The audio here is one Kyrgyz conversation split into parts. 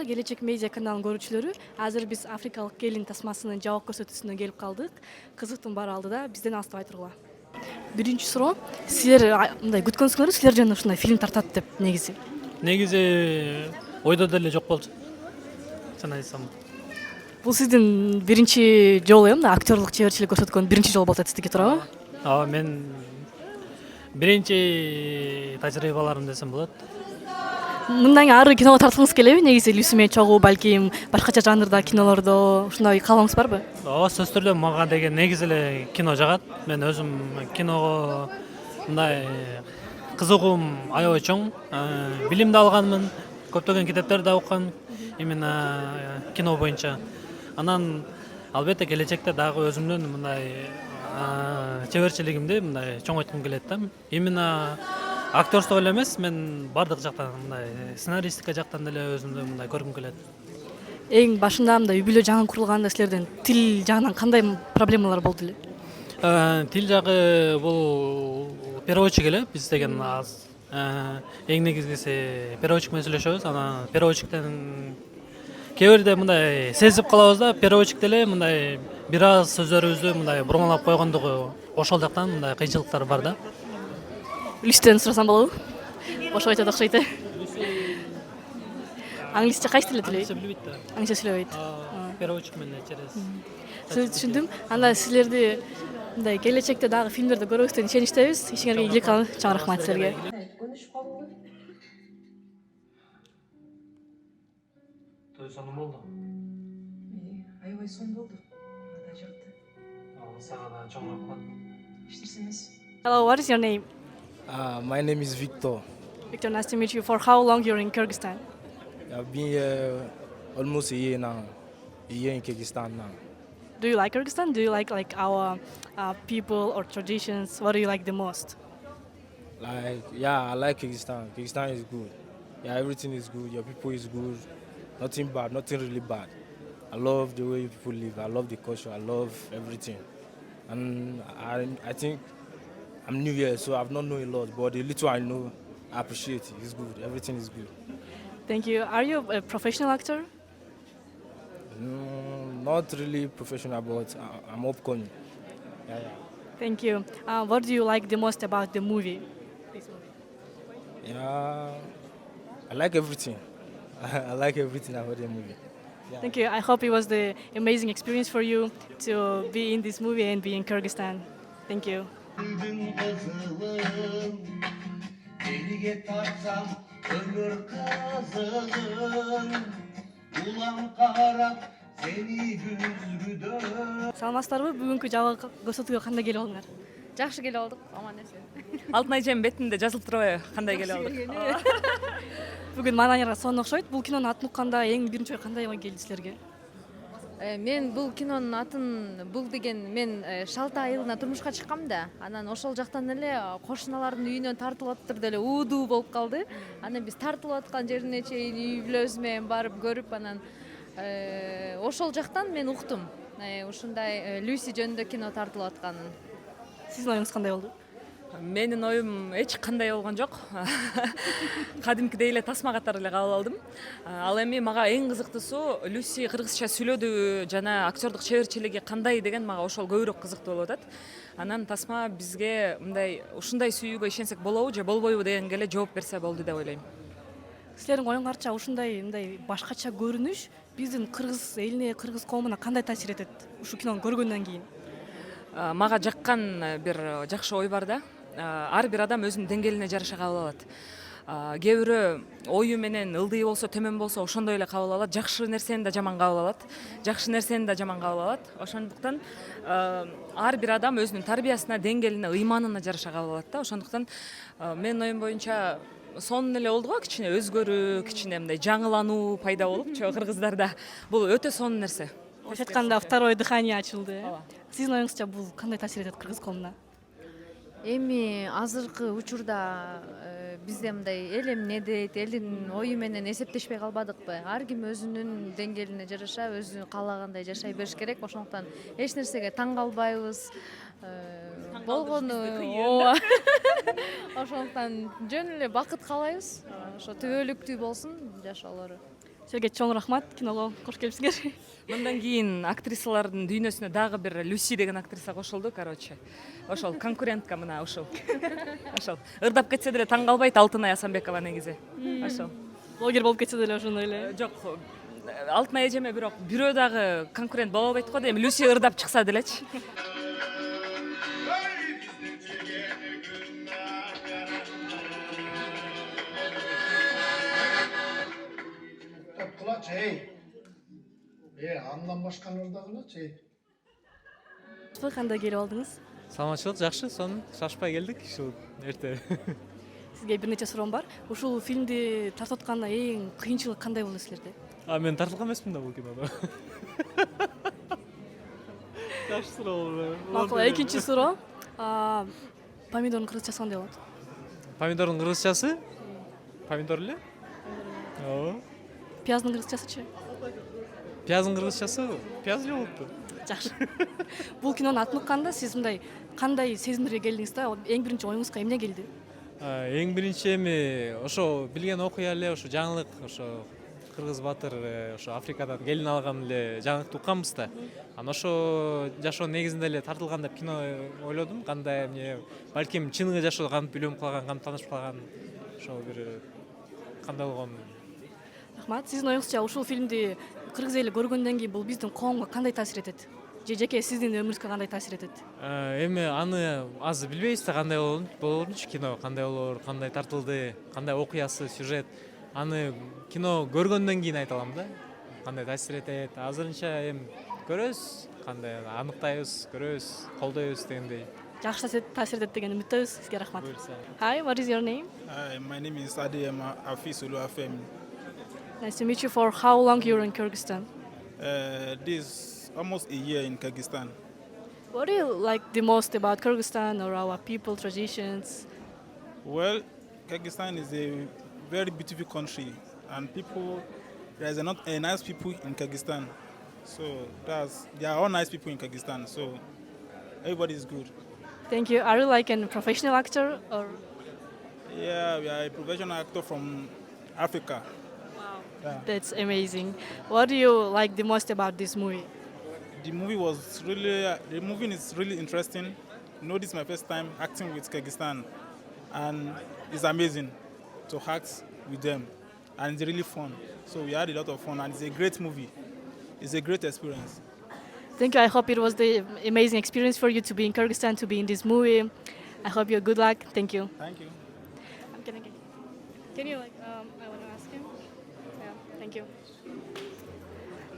Саламатсыздар, Келечек медиа каналынын көрүүчүлөрү. Азыр биз Африкалык келин тасмасынын жабык көрсөтүүсүнө келип калдык. Кызыктын баары алдыда бизден алыстабай тургула. Биринчи суроо, силер мындай күткөнсүңөрбү, силер жана ушундай фильм тартат деп негизи? Негизи ойдо деле жок болчу. Чын айтсам. Бул сиздин биринчи жолу мындай актерлук чеберчилик көрсөткөн биринчи жолу болот сизге, туурабы? Ооба, мен биринчи тажрыйбаларым десем болот. Мындан ары киного тартылгыңыз келеби? Негизи Люси менен чогуу, балким башкача жанрда кинолордо ушундай каалооңуз барбы? Ооба, сөзсүз түрдө мага деген негизи эле кино жагат. Мен өзүм киного мындай кызыгуум аябай чоң. Билимди алганмын, көптөгөн китептерди окугам именно кино боюнча. Анан албетте келечекте дагы өзүмдүн мындай чеберчилигимди мындай чоңойткум келет да. Именно актерство эле эмес, мен бардык жактан мындай сценаристика жактан деле өзүмдү мындай көргүм келет. Эң башында мындай үй бүлө жаңы курулганда силердин тил жагынан кандай проблемалар болду эле? Тил жагы бул переводчик эле, биз деген аз эң негизгиси переводчик менен сүйлөшөбүз. Анан переводчиктен кээ бирде мындай сезип калабыз да, переводчик деле мындай бир аз сөздөрүбүздү мындай бурмалап койгондугу ошол жактан мындай кыйынчылыктар бар да. Люстен сурасам болобу? Ошо айтат окшойт. Англисче кайсы тилде сүйлөйт? Англисче билбейт да. Англисче сүйлөбөйт. Переводчик менен через. Түшүндүм. Анда силерди мындай келечекте дагы фильмдерди көрөбүз деп ишеништебиз. Ишиңерге ийгилик кылалы. Чоң рахмат силерге. Той сону болду. Аябай сон болду. Ада жакты. Сага да чоң рахмат. Иштерсеңиз. Hello, what is your name? My name is Victor. Victor, nice to meet you. For how long you're in Kyrgyzstan? I've been here almost a year now. A year in Kyrgyzstan now. Do you like Kyrgyzstan? Do you like our people or traditions? What do you like the most? I like Kyrgyzstan. Kyrgyzstan is good. Yeah, everything is good. Your people is good. Nothing bad, nothing really bad. I love the way people live. I love the culture. I love everything. And I think I'm new here, so I've not known a lot. But the little I know, I appreciate it. It's good. Everything is good. Thank you. Are you a professional actor? Not really professional, but I'm upcoming. Yeah. Thank you. What do you like the most about the movie? Yeah, I like everything. I like everything about the movie. Yeah. Thank you. I hope it was the amazing experience for you to be in this movie and be in Kyrgyzstan. Thank you. Саламатсыздарбы? Бүгүнкү жабык көрсөтүүгө кандай келип алдыңар? Жакшы келип алдык, аман эсен. Алтын айжем бетинде жазылып турбайбы? Кандай келип алдык? Бүгүн маанайга сонун окшойт. Бул кинонун атын укканда эң биринчи ой кандай келди силерге? Мен бул кинонун атын мен Шалта айылына турмушка чыккам да. Анан ошол жактан эле кошуналардын үйүнөн тартылып атыптыр деле уудуу болуп калды. Анан биз тартылып аткан жерине чейин үй бүлөбүз менен барып көрүп, анан ошол жактан мен уктум. Ушундай Люси жөнүндө кино тартылып атканын. Сиздин оюңуз кандай болду? Менин оюм эч кандай болгон жок. Кадимкидей эле тасма катары эле кабыл алдым. Ал эми мага эң кызыктуусу Люси кыргызча сүйлөдүбү жана актердук чеберчилиги кандай деген мага ошол көбүрөөк кызыктуу болуп атат. Анан тасма бизге мындай ушундай сүйүүгө ишенсек болобу же болбойбу дегенге эле жооп берсе болду деп ойлойм. Силердин оюңарча ушундай мындай башкача көрүнүш биздин кыргыз элине, кыргыз коомуна кандай таасир этет? Ушу кинону көргөндөн кийин. Мага жаккан бир жакшы ой бар да. Ар бир адам өзүнүн деңгээлине жараша кабыл алат. Кээ бирөө ою менен ылдый болсо, төмөн болсо ошондой эле кабыл алат. Жакшы нерсени да жаман кабыл алат. Жакшы нерсени да жаман кабыл алат. Ошондуктан ар бир адам өзүнүн тарбиясына, деңгээлине, ыйманына жараша кабыл алат да. Ошондуктан менин оюм боюнча сонун эле болду го, кичине өзгөрүү, кичине мындай жаңылануу пайда болупчу кыргыздарда. Бул өтө сонун нерсе. Былайча айтканда второе дыхание ачылды. Сиздин оюңузча бул кандай таасир этет кыргыз коомуна? Эми азыркы учурда бизде мындай эл эмне дейт, элдин ою менен эсептешпей калбадыкпы? Ар ким өзүнүн деңгээлине жараша өзү каалагандай жашай бериш керек. Ошондуктан эч нерсеге таң калбайбыз. Болгону ооба. Ошондуктан жөн эле бакыт каалайбыз. Ошо түбөлүктүү болсун жашоолору. Силерге чоң рахмат, киного кош келипсиңер. Мындан кийин актрисалардын дүйнөсүнө дагы бир Люси деген актриса кошулду, короче. Ошол конкурентка мына ушул. Ошол. Ырдап кетсе деле таң калбайт Алтынай Асанбекова негизи. Ошол. Блогер болуп кетсе деле ошондой эле. Жок, Алтынай эжеме бирок бирөө дагы конкурент боло албайт го дейм. Люси ырдап чыкса делечи. Kulaç hey. Andan başkanlar da kulaç hey. Кандай келип алдыңыз? Саламатчылык жакшы, сонун шашпай келдик ушул эрте. Сизге бир нече суроом бар. Ушул фильмди тартып атканда эң кыйынчылык кандай болду силерде? Мен тартылган эмесмин да бул кинодо. Жакшы суроо болду. Макул, экинчи суроо. Помидордун кыргызчасы кандай болот? Помидордун кыргызчасы? Помидор эле? Ооба. Пияздын кыргызчасычы? Пияздын кыргызчасы? Пияз эле болупту. Жакшы. Бул кинонун атын укканда сиз мындай кандай сезимдерге келдиңиз да? Эң биринчи оюңузга эмне келди? Эң биринчи эми ошо билген окуя эле, ошо жаңылык, ошо кыргыз баатыр ошо Африкадан келин алган эле жаңылыкты укканбыз да. Анан ошо жашоо негизинде эле тартылган деп кино ойлодум. Кандай эмне, балким чыныгы жашоо кантип үйлөнүп калган, кантип таанышып калган, ошо бир кандай болгон. Рахмат. Сиздин оюңузча ушул фильмди кыргыз эли көргөндөн кийин бул биздин коомго кандай таасир этет? Же жеке сиздин өмүрүңүзгө кандай таасир этет? Эми аны азыр билбейбиз да кандай болорунчу кино, кандай болор, кандай тартылды, кандай окуясы, сюжет. Аны кино көргөндөн кийин айта алам да. Кандай таасир этет. Азырынча эми көрөбүз, кандай аныктайбыз, көрөбүз, колдойбуз дегендей. Жакшы таасир этет деген үмүттөбүз. Сизге рахмат. Hi, what is your name? Hi, my name is Adeyema Afisulu Afemi. Nice to meet you. For how long you're in Kyrgyzstan? This almost a year in Kyrgyzstan. What do you like the most about Kyrgyzstan or our people, traditions? Well, Kyrgyzstan is a very beautiful country, and there is a nice people in Kyrgyzstan. So they are all nice people in Kyrgyzstan. So everybody is good. Thank you. Are you like a professional actor or? Yeah, we are a professional actor from Africa. Yeah. That's amazing. What do you like the most about this movie? The movie is really interesting. You know, this is my first time acting with Kyrgyzstan, and it's amazing to act with them, and it's really fun. So we had a lot of fun, and it's a great movie. It's a great experience. Thank you. I hope it was the amazing experience for you to be in Kyrgyzstan, to be in this movie. I hope you good luck. Thank you. Thank you. Can you I want to ask him? Yeah. Thank you.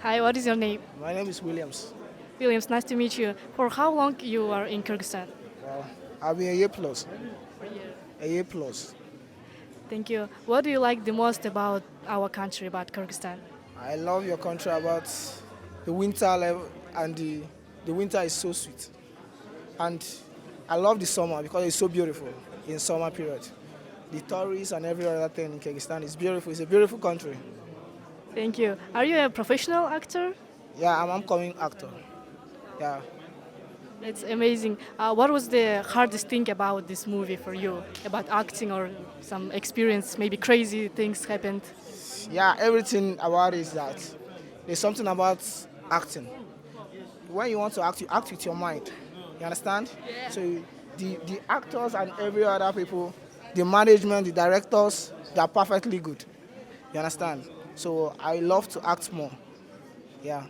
Hi. What is your name? My name is Williams. Williams. Nice to meet you. For how long you are in Kyrgyzstan? I'll be a year plus. A year plus. Thank you. What do you like the most about our country, about Kyrgyzstan? I love your country about the winter level, and the winter is so sweet. And I love the summer because it's so beautiful in summer period. The tourists and every other thing in Kyrgyzstan is beautiful. It's a beautiful country. Thank you. Are you a professional actor? Yeah, I'm an upcoming actor. Yeah. It's amazing. What was the hardest thing about this movie for you? About acting or some experience, maybe crazy things happened? Yeah, everything about it is that there's something about acting. When you want to act, you act with your mind. You understand? Yeah. So the actors and every other people, the management, the directors, they are perfectly good. You understand? So I love to act more. Yeah.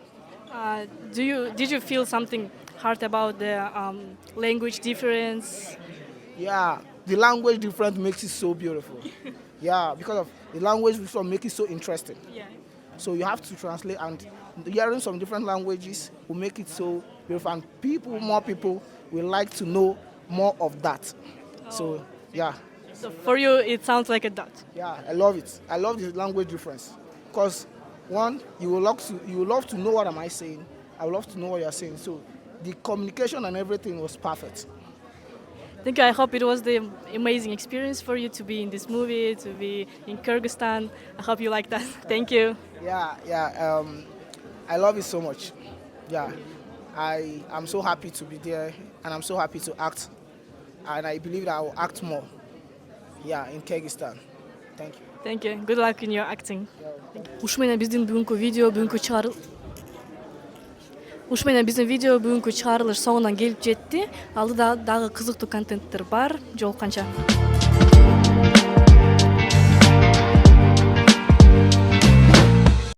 Did you feel something hard about the language difference? Yeah, the language difference makes it so beautiful. Yeah, because of the language difference makes it so interesting. Yeah. So you have to translate, and hearing some different languages will make it so beautiful. And more people will like to know more of that. So yeah. So for you, it sounds like a dot. Yeah, I love it. I love the language difference because one, you will love to know what am I saying. I would love to know what you are saying. So the communication and everything was perfect. Thank you. I hope it was the amazing experience for you to be in this movie, to be in Kyrgyzstan. I hope you like that. Thank you. Yeah. I love it so much. Yeah, I'm so happy to be there, and I'm so happy to act, and I believe that I will act more. Yeah, in Kyrgyzstan. Thank you. Thank you. Good luck in your acting. Ушу менен биздин бүгүнкү видео чыгарылыш соңуна келип жетти. Алдыда дагы кызыктуу контенттер бар. Жолукканча.